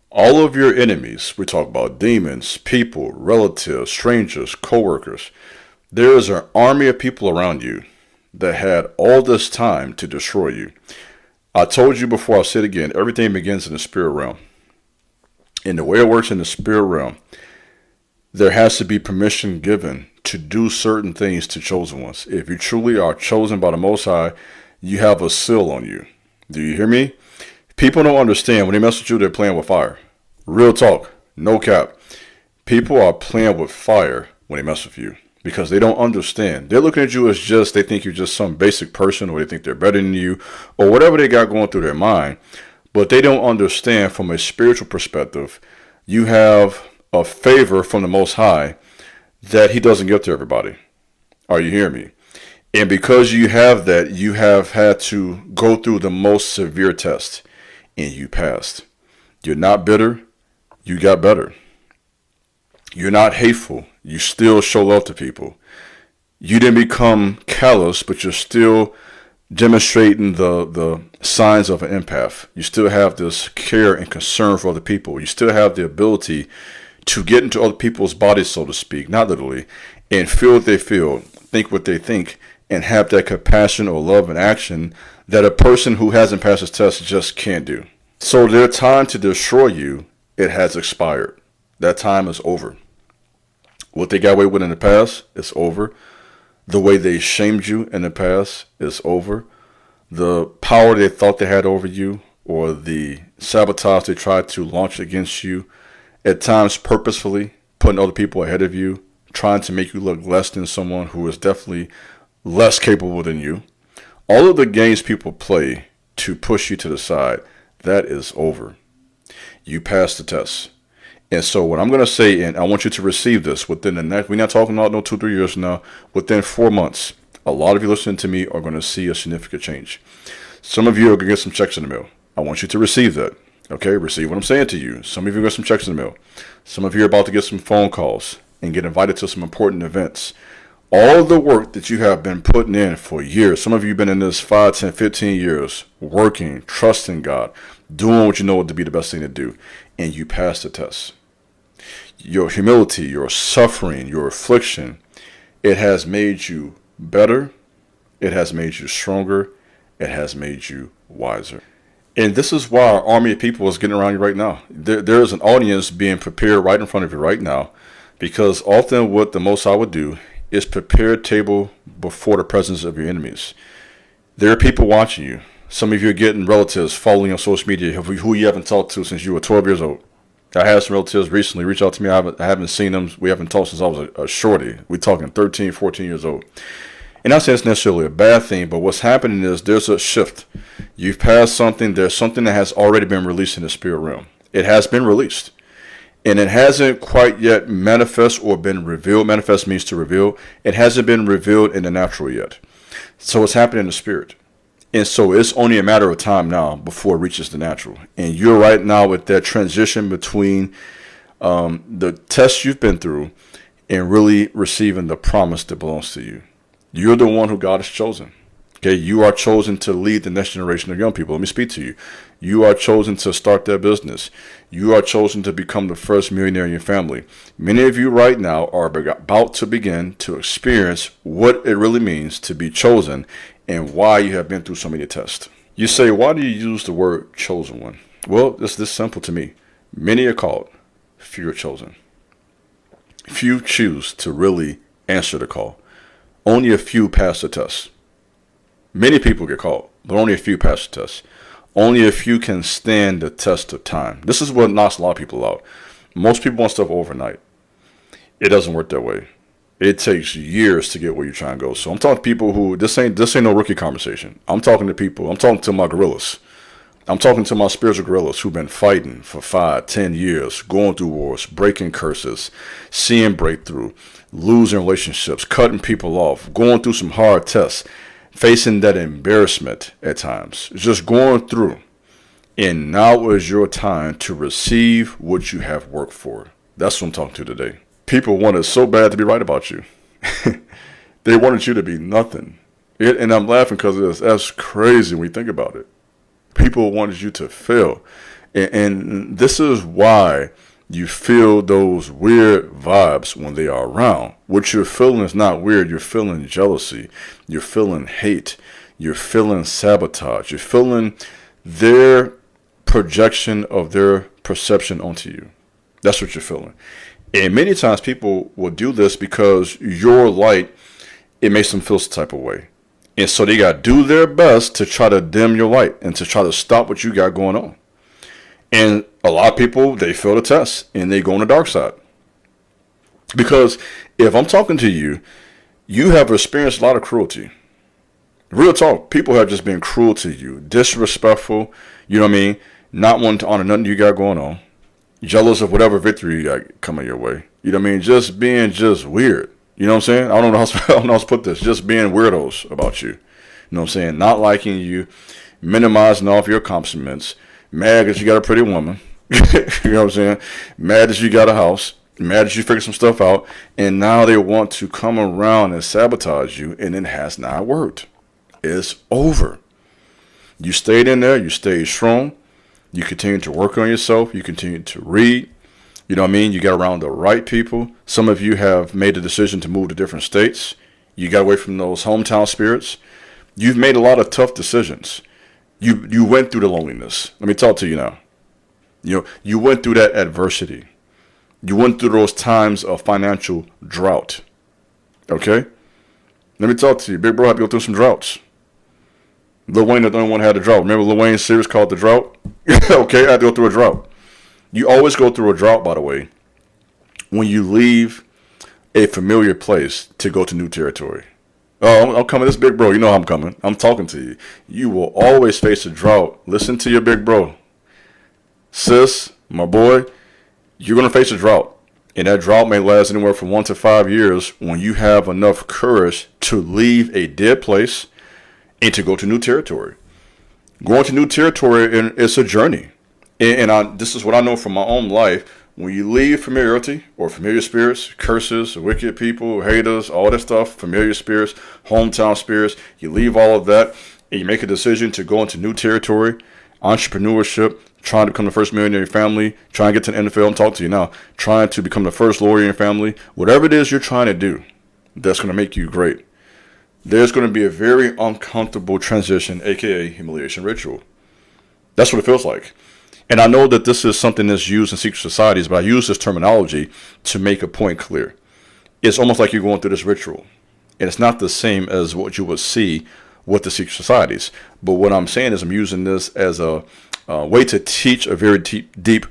All of your enemies, we talk about demons, people, relatives, strangers, coworkers. There is an army of people around you that had all this time to destroy you. I told you before, I'll say it again, everything begins in the spirit realm. And the way it works in the spirit realm, there has to be permission given to do certain things to chosen ones. If you truly are chosen by the Most High, you have a seal on you. Do you hear me? People don't understand when they mess with you, they're playing with fire. Real talk, no cap. People are playing with fire when they mess with you because they don't understand. They're looking at you as just, they think you're just some basic person, or they think they're better than you, or whatever they got going through their mind. But they don't understand from a spiritual perspective. You have a favor from the Most High that He doesn't give to everybody. Are you hearing me? And because you have that, you have had to go through the most severe test, and you passed. You're not bitter, you got better. You're not hateful, you still show love to people. You didn't become callous, but you're still demonstrating the signs of an empath. You still have this care and concern for other people. You still have the ability to get into other people's bodies, so to speak, not literally, and feel what they feel, think what they think, and have that compassion or love and action that a person who hasn't passed this test just can't do. So their time to destroy you, it has expired. That time is over. What they got away with in the past is over. The way they shamed you in the past is over. The power they thought they had over you, or the sabotage they tried to launch against you, at times purposefully putting other people ahead of you, trying to make you look less than someone who is definitely less capable than you. All of the games people play to push you to the side, that is over. You passed the test. And so what I'm going to say, and I want you to receive this within the next, we're not talking about no 2-3 years now, within 4 months, a lot of you listening to me are going to see a significant change. Some of you are going to get some checks in the mail. I want you to receive that. Okay, receive what I'm saying to you. Some of you get some checks in the mail. Some of you are about to get some phone calls and get invited to some important events. All the work that you have been putting in for years, some of you have been in this 5, 10, 15 years, working, trusting God, doing what you know to be the best thing to do, and you passed the test. Your humility, your suffering, your affliction, it has made you better, it has made you stronger, it has made you wiser. And this is why our army of people is getting around you right now. There is an audience being prepared right in front of you right now, because often what the Most High would do is prepare a table before the presence of your enemies. There are people watching you. Some of you are getting relatives following on social media who you haven't talked to since you were 12 years old. I had some relatives recently reach out to me. I haven't seen them. We haven't talked since I was a shorty. We're talking 13, 14 years old. And not saying it's necessarily a bad thing, but what's happening is there's a shift. You've passed something. There's something that has already been released in the spirit realm. It has been released. And it hasn't quite yet manifest or been revealed. Manifest means to reveal. It hasn't been revealed in the natural yet. So it's happening in the spirit. And so it's only a matter of time now before it reaches the natural. And you're right now with that transition between the test you've been through and really receiving the promise that belongs to you. You're the one who God has chosen. Okay, you are chosen to lead the next generation of young people. Let me speak to you. You are chosen to start their business. You are chosen to become the first millionaire in your family. Many of you right now are about to begin to experience what it really means to be chosen and why you have been through so many tests. You say, why do you use the word chosen one? Well, it's this simple to me. Many are called, few are chosen. Few choose to really answer the call. Only a few pass the test. Many people get called, but only a few pass the test. Only a few can stand the test of time. This is what knocks a lot of people out. Most people want stuff overnight. It doesn't work that way. It takes years to get where you're trying to go. So I'm talking to people who, this ain't no rookie conversation. I'm talking to people, I'm talking to my gorillas. I'm talking to my spiritual gorillas who've been fighting for 5, 10 years, going through wars, breaking curses, seeing breakthrough, losing relationships, cutting people off, going through some hard tests, facing that embarrassment at times, just going through. And now is your time to receive what you have worked for. That's what I'm talking to today. People wanted so bad to be right about you. They wanted you to be nothing. And I'm laughing because that's crazy when you think about it. People wanted you to fail. And this is why you feel those weird vibes when they are around. What you're feeling is not weird. You're feeling jealousy. You're feeling hate. You're feeling sabotage. You're feeling their projection of their perception onto you. That's what you're feeling. And many times people will do this because your light, it makes them feel some type of way. And so they got to do their best to try to dim your light and to try to stop what you got going on. And a lot of people, they fail the test and they go on the dark side. Because if I'm talking to you, you have experienced a lot of cruelty. Real talk, people have just been cruel to you, disrespectful, you know what I mean? Not wanting to honor nothing you got going on, jealous of whatever victory you got coming your way. You know what I mean? Just being just weird. You know what I'm saying? I don't know how to put this. Just being weirdos about you. You know what I'm saying? Not liking you, minimizing all of your accomplishments, mad that you got a pretty woman. You know what I'm saying? Mad that you got a house, mad that you figured some stuff out, and now they want to come around and sabotage you, and it has not worked. It's over. You stayed in there, you stayed strong, you continue to work on yourself, you continue to read, you know what I mean? You got around the right people. Some of you have made the decision to move to different states. You got away from those hometown spirits. You've made a lot of tough decisions. You went through the loneliness. Let me talk to you now. You went through that adversity. You went through those times of financial drought. Okay? Let me talk to you. Big bro had to go through some droughts. Lil Wayne the only one had a drought. Remember Lil Wayne's series called The Drought? Okay, I had to go through a drought. You always go through a drought, by the way, when you leave a familiar place to go to new territory. Oh, I'm coming. This big bro, you know I'm coming. I'm talking to you. You will always face a drought. Listen to your big bro. Sis, my boy, you're going to face a drought. And that drought may last anywhere from 1 to 5 years when you have enough courage to leave a dead place and to go to new territory. Going to new territory, it's a journey. And this is what I know from my own life. When you leave familiarity or familiar spirits, curses, wicked people, haters, all that stuff, familiar spirits, hometown spirits, you leave all of that and you make a decision to go into new territory, entrepreneurship, trying to become the first millionaire in your family, trying to get to the NFL, I'm talking to you now, trying to become the first lawyer in your family, whatever it is you're trying to do, that's going to make you great. There's going to be a very uncomfortable transition, aka humiliation ritual. That's what it feels like. And I know that this is something that's used in secret societies, but I use this terminology to make a point clear. It's almost like you're going through this ritual. And it's not the same as what you would see with the secret societies. But what I'm saying is I'm using this as a way to teach a very deep